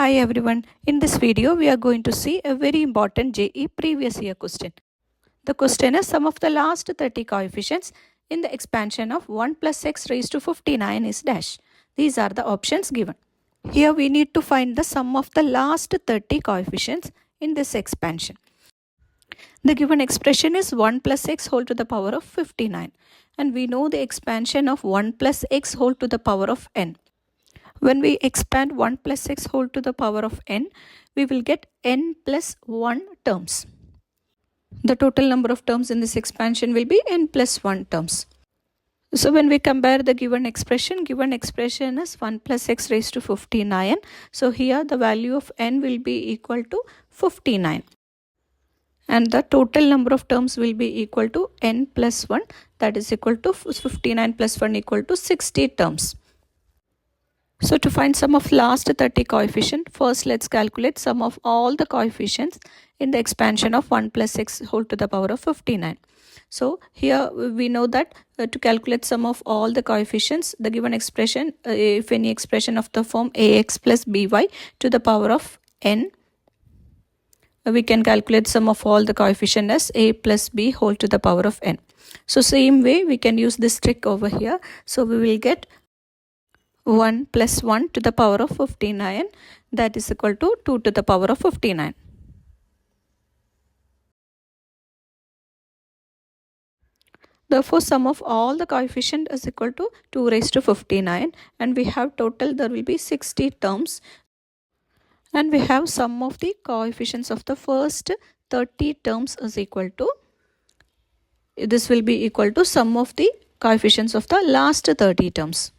Hi everyone, in this video we are going to see a very important JEE previous year question. The question is sum of the last 30 coefficients in the expansion of 1 plus x raised to 59 is dash. These are the options given. Here we need to find the sum of the last 30 coefficients in this expansion. The given expression is 1 plus x whole to the power of 59 and we know the expansion of 1 plus x whole to the power of n. When we expand 1 plus x whole to the power of n, we will get n plus 1 terms. The total number of terms in this expansion will be n plus 1 terms. So when we compare the given expression is 1 plus x raised to 59. So here the value of n will be equal to 59. And the total number of terms will be equal to n plus 1, that is equal to 59 plus 1 equal to 60 terms. So to find sum of last 30 coefficient, first let's calculate sum of all the coefficients in the expansion of 1 plus x whole to the power of 59. So here we know that to calculate sum of all the coefficients, the given expression, if any expression of the form ax plus by to the power of n, we can calculate sum of all the coefficient as a plus b whole to the power of n. So same way we can use this trick over here. So we will get 1 plus 1 to the power of 59, that is equal to 2 to the power of 59. Therefore, sum of all the coefficient is equal to 2 raised to 59 and we have total there will be 60 terms and we have sum of the coefficients of the first 30 terms is equal to, this will be equal to sum of the coefficients of the last 30 terms.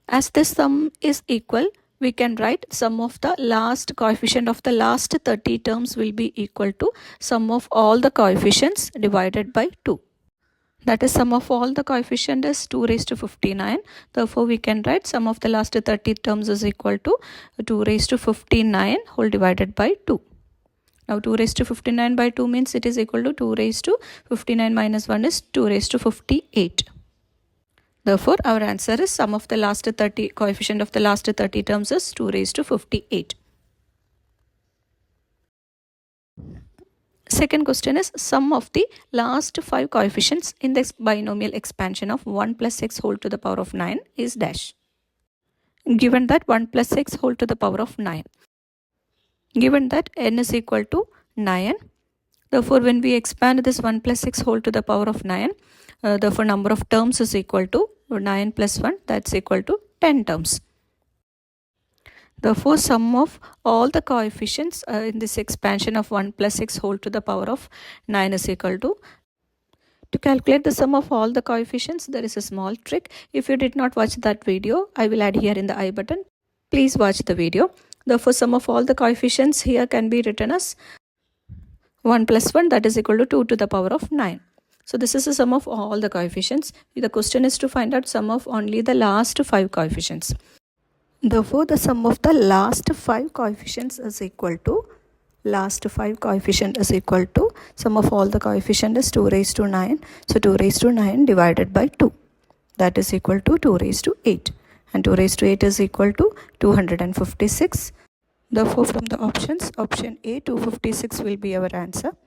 As this sum is equal, we can write sum of the last coefficient of the last 30 terms will be equal to sum of all the coefficients divided by 2. That is sum of all the coefficient is 2 raised to 59. Therefore, we can write sum of the last 30 terms is equal to 2 raised to 59 whole divided by 2. Now 2 raised to 59 by 2 means it is equal to 2 raised to 59 minus 1 is 2 raised to 58. Therefore, our answer is sum of the last 30 coefficient of the last 30 terms is 2 raised to 58. Second question is sum of the last 5 coefficients in this binomial expansion of 1 plus x whole to the power of 9 is dash. Given that 1 plus x whole to the power of 9. Given that n is equal to 9. Therefore, when we expand this 1 plus x whole to the power of 9, therefore number of terms is equal to 9 plus 1, that's equal to 10 terms. Therefore, sum of all the coefficients in this expansion of 1 plus x whole to the power of 9 is equal to calculate the sum of all the coefficients, there is a small trick. If you did not watch that video, I will add here in the I button. Please watch the video. Therefore, sum of all the coefficients here can be written as 1 plus 1, that is equal to 2 to the power of 9. So this is the sum of all the coefficients. The question is to find out sum of only the last 5 coefficients. Therefore, the sum of the last 5 coefficients is equal to sum of all the coefficient is 2 raised to 9. So 2 raised to 9 divided by 2, that is equal to 2 raised to 8. And 2 raised to 8 is equal to 256. Therefore, from the options, option A 256 will be our answer.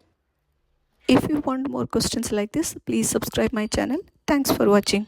If you want more questions like this, please subscribe my channel. Thanks for watching.